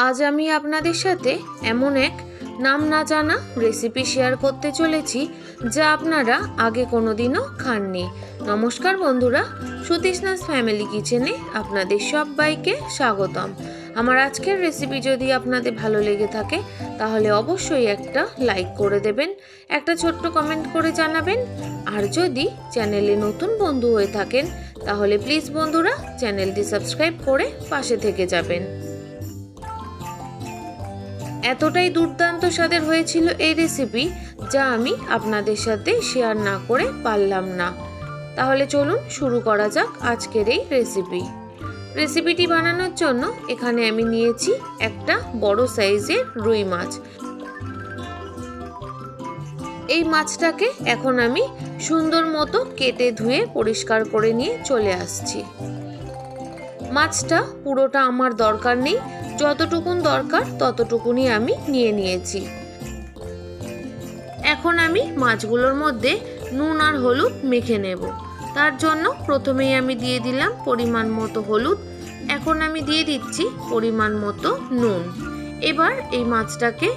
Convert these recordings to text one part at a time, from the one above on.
আজ আমি আপনাদের সাথে এমন এক নাম না জানা রেসিপি শেয়ার করতে চলেছি যা আপনারা আগে কোনোদিনও খাননি। নমস্কার বন্ধুরা, সুতৃষ্ণাস ফ্যামিলি কিচেনে আপনাদের সবাইকে স্বাগতম। আমার আজকের রেসিপি যদি আপনাদের ভালো লেগে থাকে তাহলে অবশ্যই একটা লাইক করে দেবেন, একটা ছোট্ট কমেন্ট করে জানাবেন। আর যদি চ্যানেলে নতুন বন্ধু হয়ে থাকেন তাহলে প্লিজ বন্ধুরা চ্যানেলটি সাবস্ক্রাইব করে পাশে থেকে যাবেন। এতটাই দুর্দান্ত স্বাদের হয়েছিল এই রেসিপি যা আমি আপনাদের সাথে শেয়ার না করে পারলাম না। তাহলে চলুন শুরু করা যাক আজকের এই রেসিপিটি বানানোর জন্য এখানে আমি নিয়েছি একটা বড় সাইজের রুই মাছ। এই মাছটাকে এখন আমি সুন্দর মতো কেটে ধুয়ে পরিষ্কার করে নিয়ে চলে আসছি। মাছটা পুরোটা আমার দরকার নেই, যতটুকুন দরকার ততটুকুনি আমি নিয়ে নিয়েছি। এখন আমি মাছগুলোর মধ্যে নুন আর হলুদ মেখে নেব। তার জন্য প্রথমেই আমি দিয়ে দিলাম পরিমাণ মতো হলুদ, এখন আমি দিয়ে দিচ্ছি পরিমাণ মতো নুন। এবার এই মাছটাকে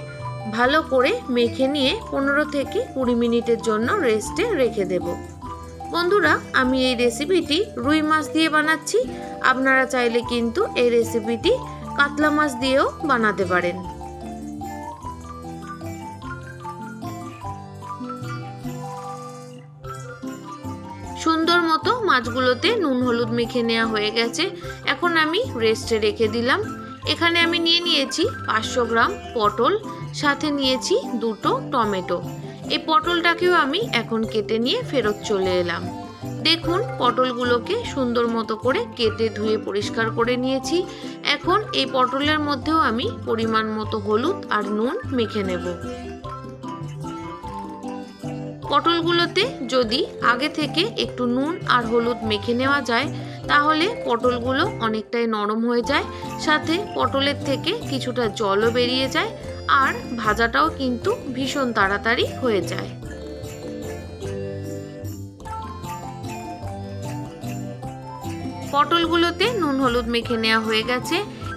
ভালো করে মেখে নিয়ে 15 থেকে 20 মিনিটের জন্য রেস্টে রেখে দেব। বন্ধুরা, আমি এই রেসিপিটি রুই মাছ দিয়ে বানাচ্ছি, আপনারা চাইলে কিন্তু এই রেসিপিটি কাতলা মাছ দিয়েও বানাতে পারেন। সুন্দর মতো মাছগুলোতে নুন হলুদ মেখে নেওয়া হয়ে গেছে, এখন আমি রেস্টে রেখে দিলাম। এখানে আমি নিয়ে নিয়েছি 500 গ্রাম পটল, সাথে নিয়েছি 2টো টমেটো। এই পটলটাকেও আমি এখন কেটে নিয়ে ফেরত চলে এলাম। দেখুন, পটলগুলোকে সুন্দর মতো করে কেটে ধুয়ে পরিষ্কার করে নিয়েছি। এখন এই পটলের মধ্যেও আমি পরিমাণ মতো হলুদ আর নুন মেখে নেব। পটলগুলোতে যদি আগে থেকে একটু নুন আর হলুদ মেখে নেওয়া যায় তাহলে পটলগুলো অনেকটাই নরম হয়ে যায়, সাথে পটলের থেকে কিছুটা জলও বেরিয়ে যায় আর ভাজাটাও কিন্তু ভীষণ তাড়াতাড়ি হয়ে যায়। পটলগুলোতে নুন হলুদ মেখে নেওয়া হয়ে গেছে।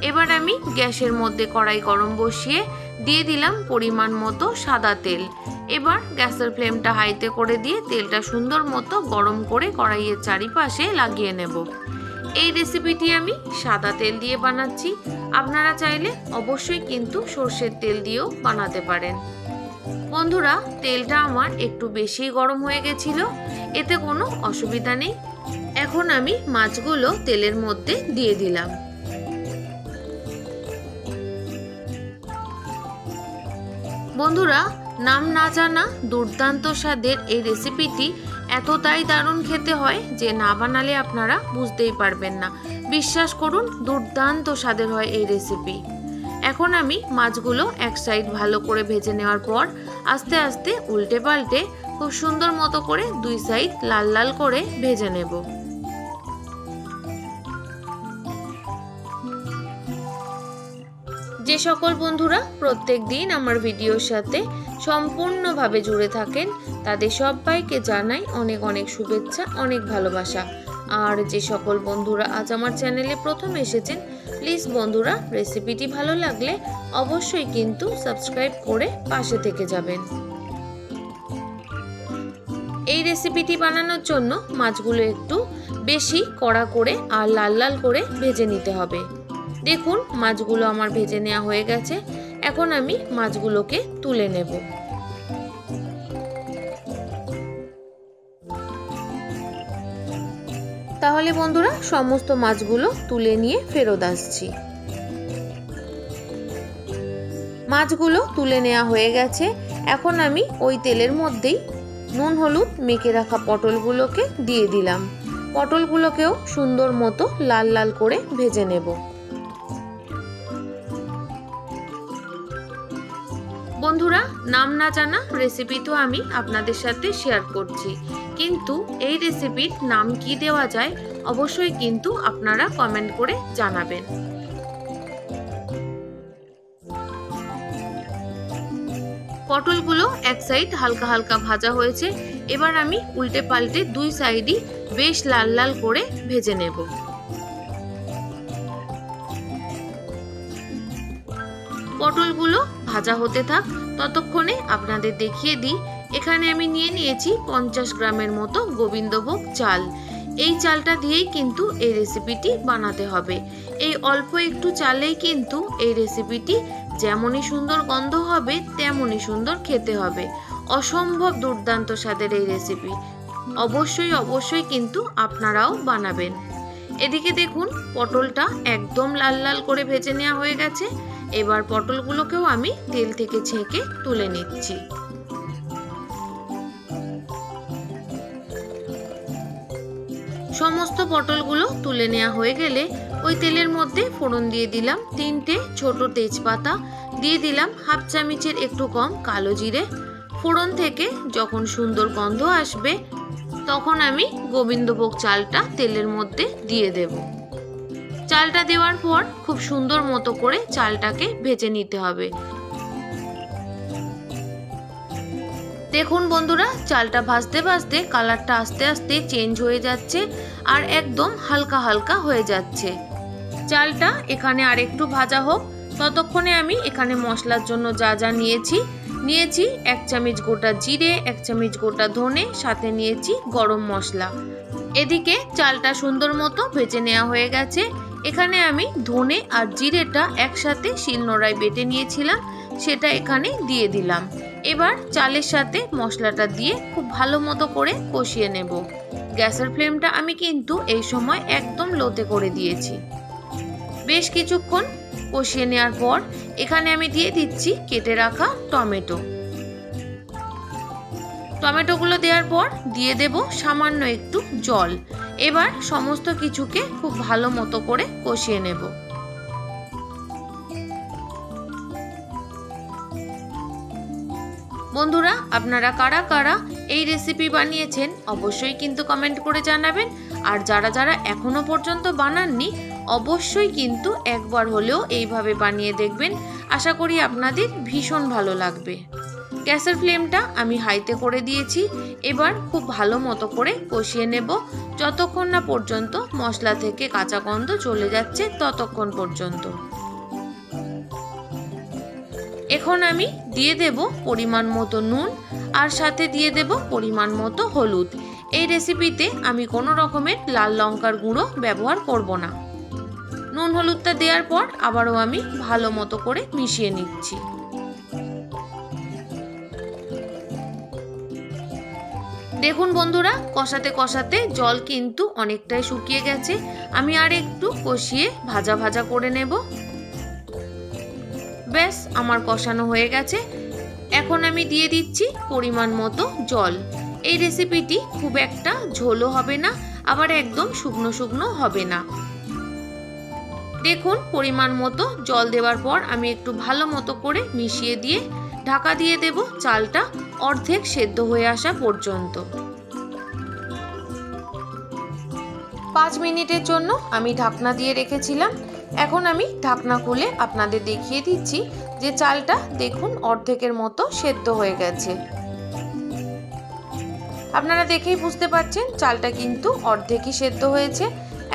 এবার আমি গ্যাসের মধ্যে কড়াই গরম বসিয়ে দিয়ে দিলাম পরিমাণ মতো সাদা তেল। এবার গ্যাসের ফ্লেমটা হাইতে করে দিয়ে তেলটা সুন্দর মতো গরম করে কড়াইয়ের চারিপাশে লাগিয়ে নেব। এই রেসিপিটি আমি সাদা তেল দিয়ে বানাচ্ছি, আপনারা চাইলে অবশ্যই কিন্তু সর্ষের তেল দিয়েও বানাতে পারেন। বন্ধুরা, তেলটা আমার একটু বেশি গরম হয়ে গেছিল, এতে কোনো অসুবিধা নেই। এখন আমি মাছগুলো তেলের মধ্যে দিয়ে দিলাম। বন্ধুরা, নাম না জানা দুর্দান্ত স্বাদের এই রেসিপিটি এতটাই দারুণ খেতে হয় যে না বানালে আপনারা বুঝতেই পারবেন না। বিশ্বাস করুন, দুর্দান্ত স্বাদের হয় এই রেসিপি। এখন আমি মাছগুলো এক সাইড ভালো করে ভেজে নেওয়ার পর আস্তে আস্তে উল্টে পাল্টে খুব সুন্দর মতো করে 2 সাইড লাল লাল করে ভেজে নেব। যে সকল বন্ধুরা প্রত্যেক দিন আমার ভিডিওর সাথে সম্পূর্ণভাবে জুড়ে থাকেন তাদের সবাইকে জানাই অনেক অনেক শুভেচ্ছা, অনেক ভালোবাসা। আর যে সকল বন্ধুরা আজ আমার চ্যানেলে প্রথম এসেছেন প্লিজ বন্ধুরা রেসিপিটি ভালো লাগলে অবশ্যই কিন্তু সাবস্ক্রাইব করে পাশে থেকে যাবেন। এই রেসিপিটি বানানোর জন্য মাছগুলো একটু বেশি কড়া করে আর লাল লাল করে ভেজে নিতে হবে। দেখুন, মাছগুলো আমার ভেজে নেওয়া হয়ে গেছে, এখন আমি মাছগুলোকে তুলে নেব। তাহলে বন্ধুরা সমস্ত মাছগুলো তুলে নিয়ে ফেরত আসছি। মাছগুলো তুলে নেওয়া হয়ে গেছে, এখন আমি ওই তেলের মধ্যেই নুন হলুদ মেখে রাখা পটলগুলোকে দিয়ে দিলাম। পটলগুলোকেও সুন্দর মতো লাল লাল করে ভেজে নেব। বন্ধুরা, নাম না জানা রেসিপি তো আমি আপনাদের সাথে শেয়ার করছি, কিন্তু এই রেসিপির নাম কি দেওয়া যায় অবশ্যই কিন্তু আপনারা কমেন্ট করে জানাবেন। পটলগুলো এক সাইড হালকা হালকা ভাজা হয়েছে, এবার আমি উল্টে পাল্টে 2 সাইডই বেশ লাল লাল করে ভেজে নেব। পটলগুলো ভাজা হতে থাক, ততক্ষণে আপনাদের দেখিয়ে দিই এখানে আমি নিয়ে নিয়েছি 50 গ্রামের মতো গোবিন্দভোগ চাল। এই চালটা দিয়েই কিন্তু এই রেসিপিটি বানাতে হবে। এই অল্প একটু চালেই কিন্তু এই রেসিপিটি যেমনই সুন্দর গন্ধ হবে তেমনই সুন্দর খেতে হবে। অসম্ভব দুর্দান্ত স্বাদের এই রেসিপি, অবশ্যই কিন্তু আপনারাও বানাবেন। এদিকে দেখুন পটলটা একদম লাল লাল করে ভেজে নেওয়া হয়ে গেছে। এবার পটলগুলোকেও আমি তেল থেকে ছেঁকে তুলে নিচ্ছি। সমস্ত পটলগুলো তুলে নেওয়া হয়ে গেলে ওই তেলের মধ্যে ফোড়ন দিয়ে দিলাম 3টে ছোট তেজপাতা, দিয়ে দিলাম হাফ চামচের একটু কম কালো জিরে। ফোড়ন থেকে যখন সুন্দর গন্ধ আসবে তখন আমি গোবিন্দভোগ চালটা তেলের মধ্যে দিয়ে দেব। চালটা দেওয়ার পর খুব সুন্দর মতো করে চালটাকে ভেজে নিতে হবে। দেখুন বন্ধুরা, চালটা ভাজতে ভাজতে কালারটা আস্তে আস্তে চেঞ্জ হয়ে যাচ্ছে আর একদম হালকা হালকা হয়ে যাচ্ছে। চালটা এখানে আর একটু ভাজা হোক, ততক্ষণে আমি এখানে মশলার জন্য যা যা নিয়েছি 1 চামচ গোটা জিরে, 1 চামচ গোটা ধনে, সাথে নিয়েছি গরম মশলা। এদিকে চালটা সুন্দর মতো ভেজে নেওয়া হয়ে গেছে। এখানে আমি ধনে আর জিরেটা একসাথে শিলনোড়ায় বেটে নিয়েছিলাম, সেটা এখানে দিয়ে দিলাম। এবার চালের সাথে মশলাটা দিয়ে খুব ভালো মতো করে কষিয়ে নেব। গ্যাসের ফ্লেমটা আমি কিন্তু এই সময় একদম লোতে করে দিয়েছি। বেশ কিছুক্ষণ কষিয়ে নেওয়ার পর এখানে আমি দিয়ে দিচ্ছি কেটে রাখা টমেটো। টমেটোগুলো দেওয়ার পর দিয়ে দেব সামান্য একটু জল। এবার সমস্ত কিছুকে খুব ভালো মতো করে কষিয়ে নেব। বন্ধুরা, আপনারা কারা কারা এই রেসিপি বানিয়েছেন অবশ্যই কিন্তু কমেন্ট করে জানাবেন। আর যারা যারা এখনো পর্যন্ত বানাননি অবশ্যই কিন্তু একবার হলেও এইভাবে বানিয়ে দেখবেন। আশা করি আপনাদের ভীষণ ভালো লাগবে। গ্যাসের ফ্লেমটা আমি হাইতে করে দিয়েছি। এবার খুব ভালো মতো করে কষিয়ে নেব যতক্ষণ না পর্যন্ত মশলা থেকে কাঁচা গন্ধ চলে যাচ্ছে, ততক্ষণ পর্যন্ত। এখন আমি দিয়ে দেব পরিমাণ মতো নুন আর সাথে দিয়ে দেব পরিমাণ মতো হলুদ। এই রেসিপিতে আমি কোনো রকমের লাল লঙ্কার গুঁড়ো ব্যবহার করব না। নুন হলুদটা দেওয়ার পর আবারও আমি ভালো মতো করে মিশিয়ে নিচ্ছি। দেখুন বন্ধুরা, কষাতে কষাতে জল কিন্তু অনেকটাই শুকিয়ে গেছে। আমি আর একটু কষিয়ে ভাজা ভাজা করে নেব। ব্যাস আমার কষানো হয়ে গেছে। এখন আমি দিয়ে দিচ্ছি পরিমাণ মতো জল। এই রেসিপিটি খুব একটা ঝোলও হবে না, আবার একদম শুকনো শুকনো হবে না। দেখুন পরিমাণ মতো জল দেওয়ার পর আমি একটু ভালো মতো করে মিশিয়ে দিয়ে ঢাকা দিয়ে দেব চালটা অর্ধেক সেদ্ধ হয়ে আসা পর্যন্ত। 5 মিনিটের জন্য আমি ঢাকনা দিয়ে রেখেছিলাম। এখন আমি ঢাকনা খুলে আপনাদের দেখিয়ে দিচ্ছি যে চালটা দেখুন অর্ধেকের মতো সেদ্ধ হয়ে গেছে। আপনারা দেখেই বুঝতে পারছেন চালটা কিন্তু অর্ধেকই সেদ্ধ হয়েছে।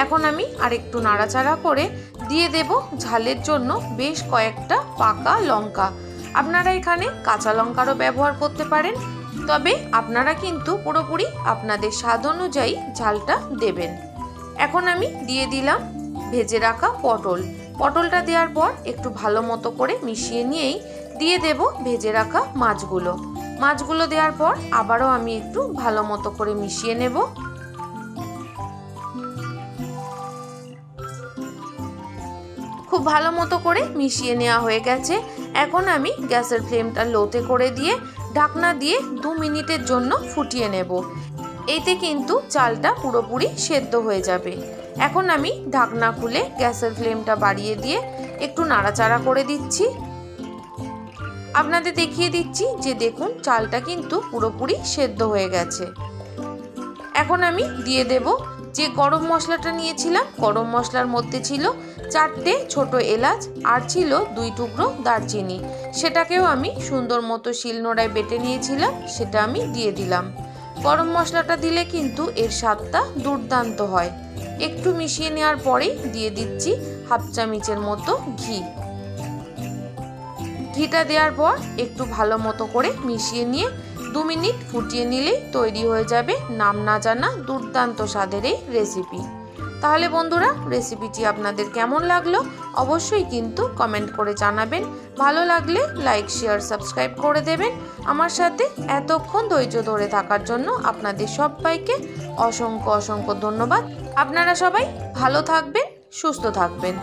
এখন আমি আরেকটু নাড়াচাড়া করে দিয়ে দেব ঝালের জন্য বেশ কয়েকটা পাকা লঙ্কা। আপনারা এখানে কাঁচা লঙ্কারও ব্যবহার করতে পারেন, তবে আপনারা কিন্তু পুরোপুরি আপনাদের স্বাদ অনুযায়ী ঝালটা দেবেন। এখন আমি দিয়ে দিলাম ভেজে রাখা পটলটা দেওয়ার পর একটু ভালো মতো করে মিশিয়ে নিয়েই দিয়ে দেব ভেজে রাখা মাছগুলো দেওয়ার পর আবারও আমি একটু ভালো মতো করে মিশিয়ে নেব। খুব ভালো মতো করে মিশিয়ে নেওয়া হয়ে গেছে। এখন আমি গ্যাসের ফ্লেমটা লোতে করে দিয়ে ঢাকনা দিয়ে 2 মিনিটের জন্য ফুটিয়ে নেব। এতে কিন্তু চালটা পুরোপুরি সেদ্ধ হয়ে যাবে। এখন আমি ঢাকনা খুলে গ্যাসের ফ্লেমটা বাড়িয়ে দিয়ে একটু নাড়াচাড়া করে দিচ্ছি। আপনাদের দেখিয়ে দিচ্ছি যে দেখুন চালটা কিন্তু পুরোপুরি সেদ্ধ হয়ে গেছে। এখন আমি দিয়ে দেব যে গরম মশলাটা নিয়েছিলাম, গরম মশলার মধ্যে ছিল 4টে ছোট এলাচ আর ছিল 2 টুকরো দারচিনি। সেটাকেও আমি সুন্দর মতো শিলনোড়ায় বেটে নিয়েছিলাম, সেটা আমি দিয়ে দিলাম। গরম মশলাটা দিলে কিন্তু এর স্বাদটা দুর্দান্ত হয়। একটু মিশিয়ে নেওয়ার পরেই দিয়ে দিচ্ছি হাফ চামচের মতো ঘি। ঘিটা দেওয়ার পর একটু ভালো মতো করে মিশিয়ে নিয়ে 2 মিনিট ফুটিয়ে নিলেই তৈরি হয়ে যাবে নাম না জানা দুর্দান্ত স্বাদের এই রেসিপি। তাহলে বন্ধুরা, রেসিপিটি আপনাদের কেমন লাগলো অবশ্যই কিন্তু কমেন্ট করে জানাবেন। ভালো লাগলে লাইক, শেয়ার, সাবস্ক্রাইব করে দেবেন। আমার সাথে এতক্ষণ ধৈর্য ধরে থাকার জন্য আপনাদের সবাইকে অসংখ্য অসংখ্য ধন্যবাদ। আপনারা সবাই ভালো থাকবেন, সুস্থ থাকবেন।